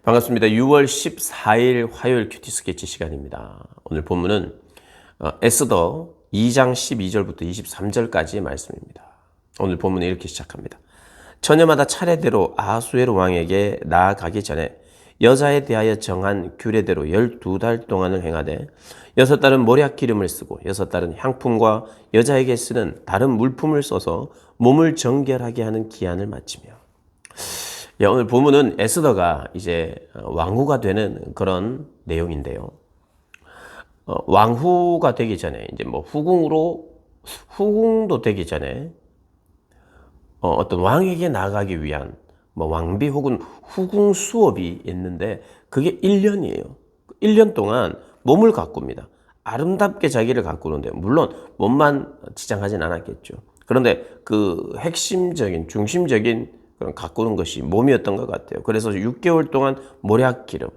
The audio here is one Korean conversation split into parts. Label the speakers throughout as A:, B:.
A: 반갑습니다. 6월 14일 화요일 큐티 스케치 시간입니다. 오늘 본문은 에스더 2장 12절부터 23절까지의 말씀입니다. 오늘 본문은 이렇게 시작합니다. 처녀마다 차례대로 아하수에로 왕에게 나아가기 전에 여자에 대하여 정한 규례대로 12달 동안을 행하되 6달은 모략 기름을 쓰고 6달은 향품과 여자에게 쓰는 다른 물품을 써서 몸을 정결하게 하는 기한을 마치며. 오늘 본문은 에스더가 이제 왕후가 되는 그런 내용인데요. 왕후가 되기 전에 이제 뭐 후궁도 되기 전에 어떤 왕에게 나아가기 위한 뭐 왕비 혹은 후궁 수업이 있는데 그게 1년이에요. 1년 동안 몸을 가꿉니다. 아름답게 자기를 가꾸는데 물론 몸만 지장하진 않았겠죠. 그런데 그 핵심적인 중심적인 그런 가꾸는 것이 몸이었던 것 같아요. 그래서 6개월 동안 모략기름,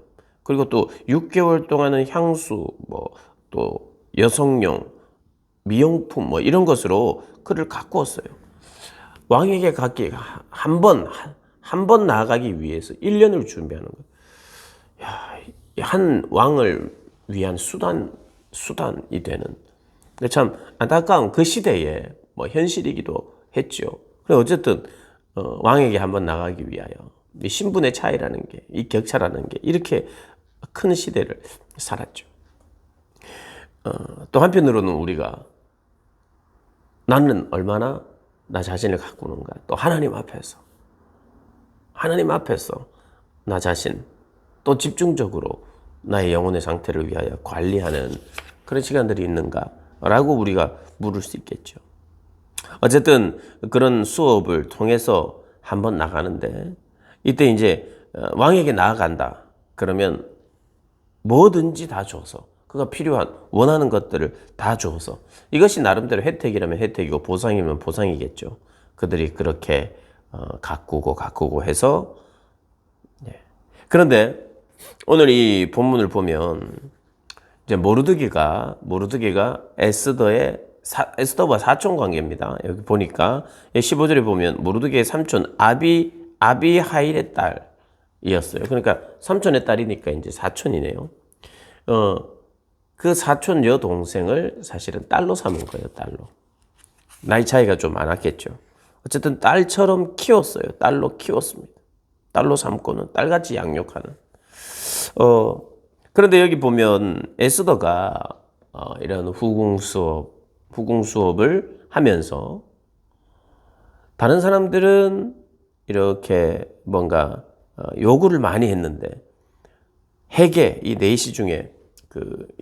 A: 그리고 또 6개월 동안은 향수, 뭐 또 여성용, 미용품 뭐 이런 것으로 그를 가꾸었어요. 왕에게 갖기 한 번 나아가기 위해서 1년을 준비하는 거예요. 한 왕을 위한 수단이 되는. 참 안타까운 그 시대에 뭐 현실이기도 했죠. 그래 어쨌든 왕에게 한번 나가기 위하여 이 신분의 차이라는 게, 이 격차라는 게 이렇게 큰 시대를 살았죠. 또 한편으로는 우리가 나는 얼마나 나 자신을 가꾸는가, 또 하나님 앞에서 나 자신 또 집중적으로 나의 영혼의 상태를 위하여 관리하는 그런 시간들이 있는가라고 우리가 물을 수 있겠죠. 어쨌든 그런 수업을 통해서 한번 나가는데 이때 이제 왕에게 나아간다. 그러면 뭐든지 다 줘서 그가 필요한 원하는 것들을 다 줘서 이것이 나름대로 혜택이라면 혜택이고 보상이면 보상이겠죠. 그들이 그렇게 가꾸고 해서 그런데 오늘 이 본문을 보면 이제 모르드게가 에스더와 사촌 관계입니다. 여기 보니까 15절에 보면 모르드게의 삼촌 아비하일의 딸이었어요. 그러니까 삼촌의 딸이니까 이제 사촌이네요. 그 사촌 여동생을 사실은 딸로 삼은 거예요. 딸로. 나이 차이가 좀 많았겠죠. 어쨌든 딸처럼 키웠어요. 딸로 키웠습니다. 딸로 삼고는 딸같이 양육하는. 그런데 여기 보면 에스더가 이런 후궁 수업을 하면서 다른 사람들은 이렇게 뭔가 요구를 많이 했는데 헤게 이 네시 중에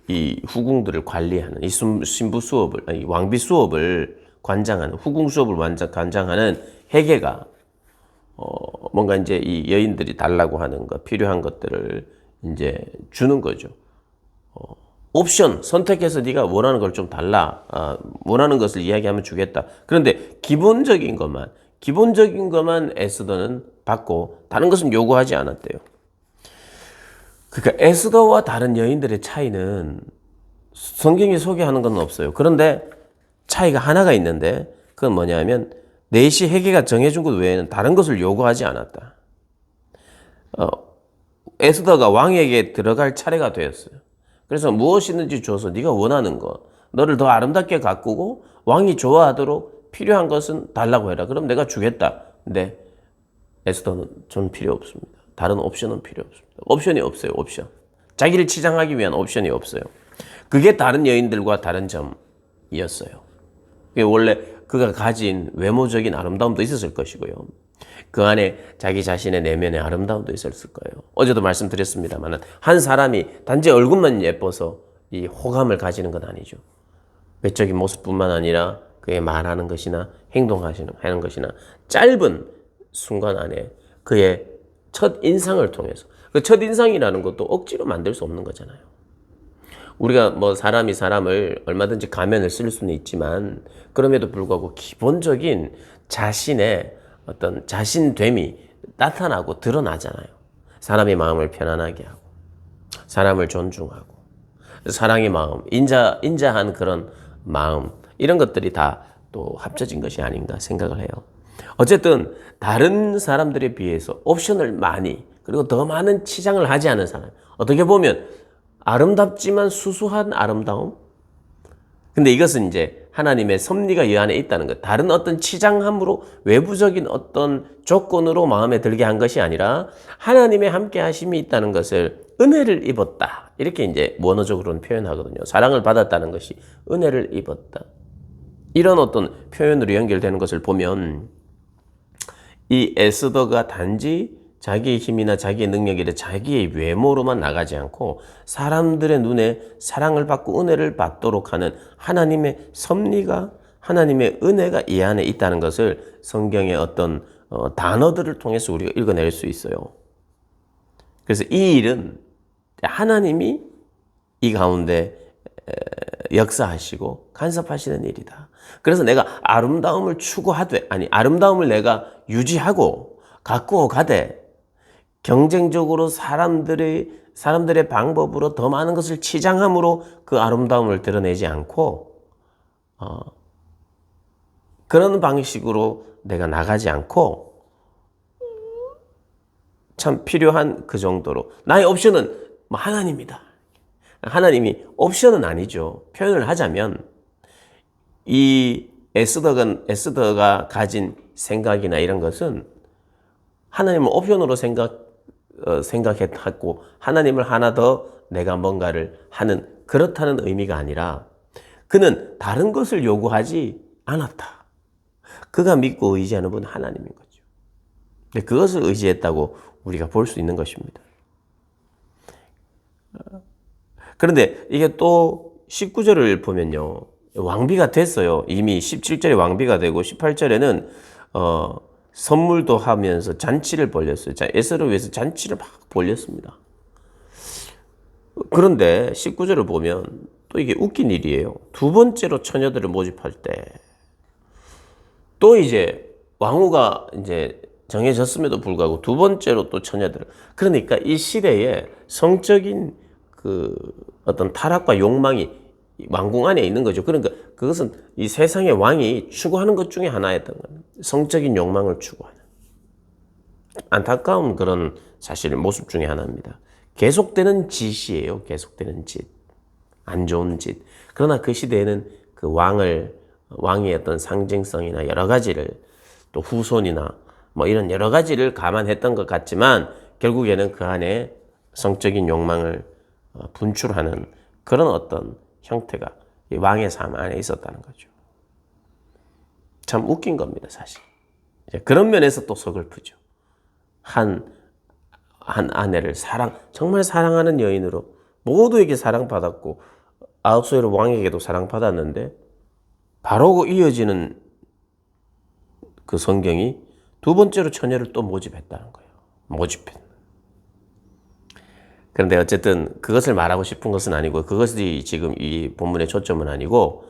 A: 이 후궁들을 관리하는 이 신부 수업을 아니 왕비 수업을 관장하는 후궁 수업을 관장하는 헤게가 뭔가 이제 이 여인들이 달라고 하는 것 필요한 것들을 이제 주는 거죠. 옵션 선택해서 네가 원하는 걸 좀 달라. 원하는 것을 이야기하면 주겠다. 그런데 기본적인 것만 에스더는 받고 다른 것은 요구하지 않았대요. 그러니까 에스더와 다른 여인들의 차이는 성경이 소개하는 건 없어요. 그런데 차이가 하나가 있는데 그건 뭐냐면 네시 헤게가 정해준 것 외에는 다른 것을 요구하지 않았다. 에스더가 왕에게 들어갈 차례가 되었어요. 그래서 무엇이든지 줘서 네가 원하는 것, 너를 더 아름답게 가꾸고 왕이 좋아하도록 필요한 것은 달라고 해라. 그럼 내가 주겠다. 근데 에스더는 전 필요 없습니다. 다른 옵션은 필요 없습니다. 옵션이 없어요. 옵션. 자기를 치장하기 위한 옵션이 없어요. 그게 다른 여인들과 다른 점이었어요. 원래 그가 가진 외모적인 아름다움도 있었을 것이고요. 그 안에 자기 자신의 내면의 아름다움도 있었을 거예요. 어제도 말씀드렸습니다만 한 사람이 단지 얼굴만 예뻐서 이 호감을 가지는 건 아니죠. 외적인 모습뿐만 아니라 그의 말하는 것이나 행동하는 것이나 짧은 순간 안에 그의 첫 인상을 통해서 그 첫 인상이라는 것도 억지로 만들 수 없는 거잖아요. 우리가 뭐 사람이 사람을 얼마든지 가면을 쓸 수는 있지만 그럼에도 불구하고 기본적인 자신의 어떤 자신됨이 나타나고 드러나잖아요. 사람의 마음을 편안하게 하고 사람을 존중하고 사랑의 마음, 인자한 그런 마음 이런 것들이 다 또 합쳐진 것이 아닌가 생각을 해요. 어쨌든 다른 사람들에 비해서 옵션을 많이 그리고 더 많은 치장을 하지 않은 사람. 어떻게 보면 아름답지만 수수한 아름다움. 근데 이것은 이제 하나님의 섭리가 이 안에 있다는 것. 다른 어떤 치장함으로 외부적인 어떤 조건으로 마음에 들게 한 것이 아니라 하나님의 함께 하심이 있다는 것을 은혜를 입었다. 이렇게 이제 원어적으로는 표현하거든요. 사랑을 받았다는 것이 은혜를 입었다. 이런 어떤 표현으로 연결되는 것을 보면 이 에스더가 단지 자기의 힘이나 자기의 능력이나 자기의 외모로만 나가지 않고 사람들의 눈에 사랑을 받고 은혜를 받도록 하는 하나님의 섭리가, 하나님의 은혜가 이 안에 있다는 것을 성경의 어떤 단어들을 통해서 우리가 읽어낼 수 있어요. 그래서 이 일은 하나님이 이 가운데 역사하시고 간섭하시는 일이다. 그래서 내가 아름다움을 추구하되, 아니 아름다움을 내가 유지하고 갖고 가되 경쟁적으로 사람들의 방법으로 더 많은 것을 치장함으로 그 아름다움을 드러내지 않고 그런 방식으로 내가 나가지 않고 참 필요한 그 정도로 나의 옵션은 하나님이다. 하나님이 옵션은 아니죠. 표현을 하자면 이 에스더가 가진 생각이나 이런 것은 하나님을 옵션으로 생각했고 하나님을 하나 더 내가 뭔가를 하는 그렇다는 의미가 아니라 그는 다른 것을 요구하지 않았다. 그가 믿고 의지하는 분은 하나님인 거죠. 근데 그것을 의지했다고 우리가 볼 수 있는 것입니다. 그런데 이게 또 19절을 보면요. 왕비가 됐어요. 이미 17절에 왕비가 되고 18절에는 선물도 하면서 잔치를 벌였어요. 에스더를 위해서 잔치를 막 벌였습니다. 그런데 19절을 보면 또 이게 웃긴 일이에요. 두 번째로 처녀들을 모집할 때 또 이제 왕후가 이제 정해졌음에도 불구하고 두 번째로 또 처녀들을, 그러니까 이 시대에 성적인 그 어떤 타락과 욕망이 왕궁 안에 있는 거죠. 그러니까 그것은 이 세상의 왕이 추구하는 것 중에 하나였던 거예요. 성적인 욕망을 추구하는. 안타까운 그런 사실 모습 중에 하나입니다. 계속되는 짓이에요. 계속되는 짓. 안 좋은 짓. 그러나 그 시대에는 그 왕의 어떤 상징성이나 여러 가지를 또 후손이나 뭐 이런 여러 가지를 감안했던 것 같지만 결국에는 그 안에 성적인 욕망을 분출하는 그런 어떤 형태가 이 왕의 삶 안에 있었다는 거죠. 참 웃긴 겁니다, 사실. 그런 면에서 또 서글프죠. 한 아내를 정말 사랑하는 여인으로 모두에게 사랑받았고 아하수에로 왕에게도 사랑받았는데 바로 이어지는 그 성경이 두 번째로 처녀를 또 모집했다는 거예요. 그런데 어쨌든 그것을 말하고 싶은 것은 아니고 그것이 지금 이 본문의 초점은 아니고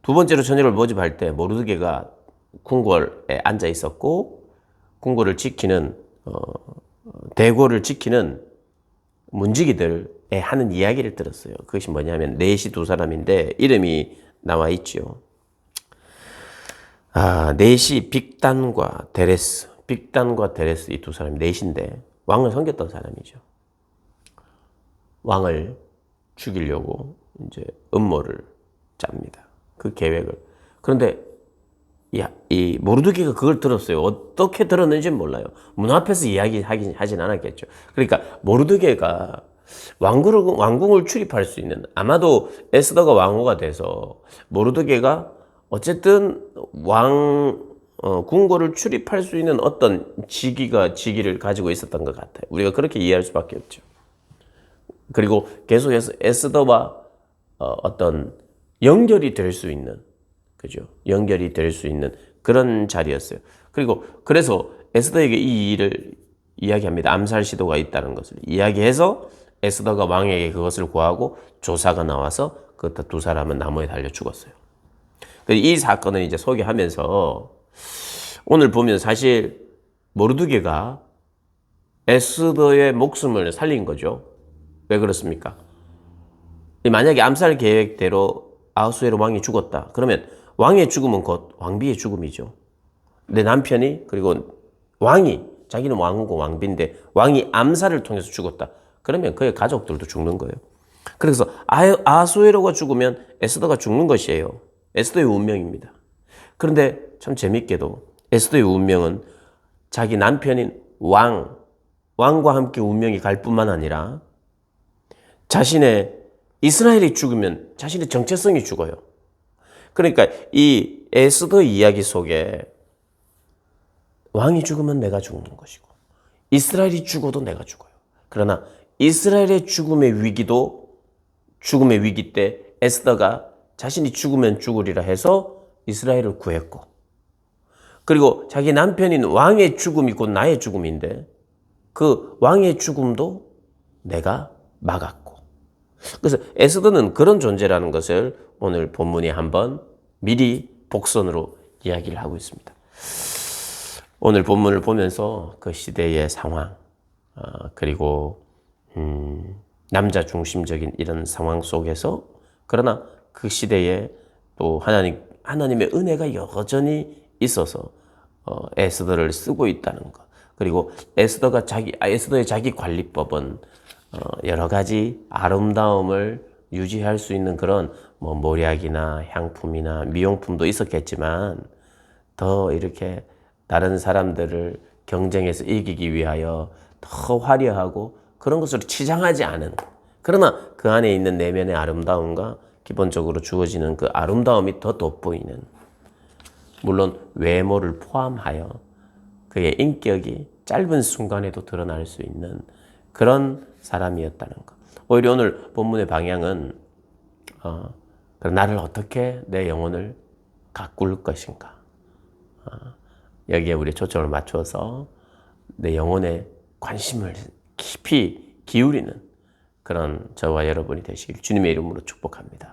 A: 두 번째로 처녀를 모집할 때 모르드게가 궁궐에 앉아 있었고 궁궐을 지키는 대궐을 지키는 문지기들에 하는 이야기를 들었어요. 그것이 뭐냐면 넷이 두 사람인데 이름이 나와 있죠. 넷이 빅단과 데레스 이 두 사람이 넷인데 왕을 섬겼던 사람이죠. 왕을 죽이려고 이제 음모를 짭니다. 그 계획을. 그런데 이 모르드게가 그걸 들었어요. 어떻게 들었는지는 몰라요. 문 앞에서 하진 않았겠죠. 그러니까 모르드게가 왕궁을 출입할 수 있는, 아마도 에스더가 왕후가 돼서 모르드게가 어쨌든 궁궐을 출입할 수 있는 어떤 직위를 가지고 있었던 것 같아요. 우리가 그렇게 이해할 수밖에 없죠. 그리고 계속해서 에스더와 어떤 연결이 될 수 있는, 그죠? 연결이 될 수 있는 그런 자리였어요. 그래서 에스더에게 이 일을 이야기합니다. 암살 시도가 있다는 것을 이야기해서 에스더가 왕에게 그것을 구하고 조사가 나와서 그 두 사람은 나무에 달려 죽었어요. 이 사건을 이제 소개하면서 오늘 보면 사실 모르드게가 에스더의 목숨을 살린 거죠. 왜 그렇습니까? 만약에 암살 계획대로 아하수에로 왕이 죽었다. 그러면 왕의 죽음은 곧 왕비의 죽음이죠. 내 남편이, 그리고 왕이 자기는 왕이고 왕비인데 왕이 암살을 통해서 죽었다. 그러면 그의 가족들도 죽는 거예요. 그래서 아하수에로가 죽으면 에스더가 죽는 것이에요. 에스더의 운명입니다. 그런데 참 재밌게도 에스더의 운명은 자기 남편인 왕과 함께 운명이 갈 뿐만 아니라 자신의 이스라엘이 죽으면 자신의 정체성이 죽어요. 그러니까 이 에스더 이야기 속에 왕이 죽으면 내가 죽는 것이고 이스라엘이 죽어도 내가 죽어요. 그러나 이스라엘의 죽음의 위기 때 에스더가 자신이 죽으면 죽으리라 해서 이스라엘을 구했고, 그리고 자기 남편인 왕의 죽음이 곧 나의 죽음인데 그 왕의 죽음도 내가 막았고. 그래서 에스더는 그런 존재라는 것을 오늘 본문이 한번 미리 복선으로 이야기를 하고 있습니다. 오늘 본문을 보면서 그 시대의 상황, 그리고 남자 중심적인 이런 상황 속에서, 그러나 그 시대에 또 하나님의 은혜가 여전히 있어서 에스더를 쓰고 있다는 것. 그리고 에스더의 자기 관리법은 여러 가지 아름다움을 유지할 수 있는 그런 모략이나 향품이나 미용품도 있었겠지만 더 이렇게 다른 사람들을 경쟁해서 이기기 위하여 더 화려하고 그런 것으로 치장하지 않은, 그러나 그 안에 있는 내면의 아름다움과 기본적으로 주어지는 그 아름다움이 더 돋보이는, 물론 외모를 포함하여 그의 인격이 짧은 순간에도 드러날 수 있는 그런 사람이었다는 것. 오히려 오늘 본문의 방향은 나를 어떻게 내 영혼을 가꿀 것인가, 여기에 우리 초점을 맞춰서 내 영혼에 관심을 깊이 기울이는 그런 저와 여러분이 되시길 주님의 이름으로 축복합니다.